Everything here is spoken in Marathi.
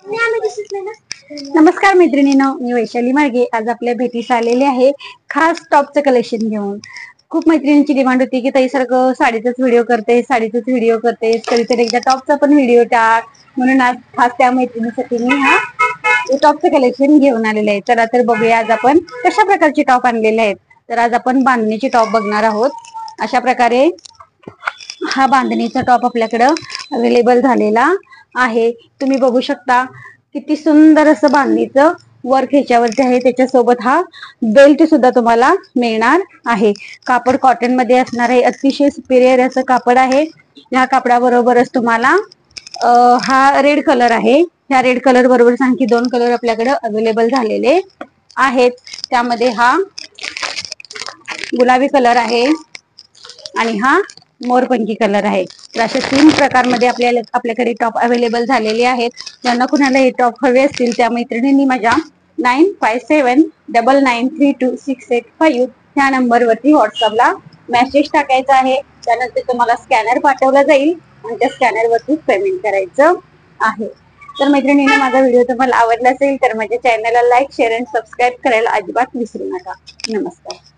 नमस्कार मैत्रिणींनो, मी वैशाली मार्गे आज आपल्या भेटीस आलेले आहे खास टॉपचं कलेक्शन घेऊन। खूप मैत्रिणींची डिमांड होती की ताई सारखं साडीचाच व्हिडिओ करते, कधीतरी एकदा टॉपचा पण व्हिडिओ टाक, म्हणून आज खास त्या मैत्रिणीसाठी मी हा टॉपचं कलेक्शन घेऊन आलेले आहे। चला तर बघूया आज आपण कशा प्रकारचे टॉप आणलेले आहेत। तर आज आपण बांधणीचे टॉप बघणार आहोत। अशा प्रकारे हा बांधणीचा टॉप आपल्याकडे अवेलेबल झालेला आहे। तुम्ही बघू शकता किती सुंदर असं बांधणीचं वर्क ह्याच्यावरती आहे। त्याच्यासोबत हा बेल्ट सुद्धा तुम्हाला मिळणार आहे। कापड कॉटन मध्ये असणार आहे, अतिशय सुपेरियर असं कापड आहे। या कापडाबरोबरच तुम्हाला हा रेड कलर आहे। ह्या रेड कलर बरोबर आणखी 2 कलर आपल्याकडे अवेलेबल झालेले आहेत। त्यामध्ये हा गुलाबी कलर आहे आणि हा मोरपंखी कलर आहे। तर अशा 3 प्रकारमध्ये आपल्याकडे टॉप अवेलेबल झालेले आहेत। ज्यांना कुणाला हे टॉप हवे असतील त्या मैत्रिणींनी माझ्या 9579993268 ह्या नंबरवरती व्हॉट्सअपला मेसेज टाकायचा आहे। त्यानंतर तुम्हाला स्कॅनर पाठवला जाईल आणि त्या स्कॅनरवरती पेमेंट करायचं आहे। तर मैत्रिणींनो, माझा व्हिडिओ तुम्हाला आवडला असेल तर माझ्या चॅनलला लाईक, शेअर आणि सबस्क्राईब करायला अजिबात विसरू नका। नमस्कार।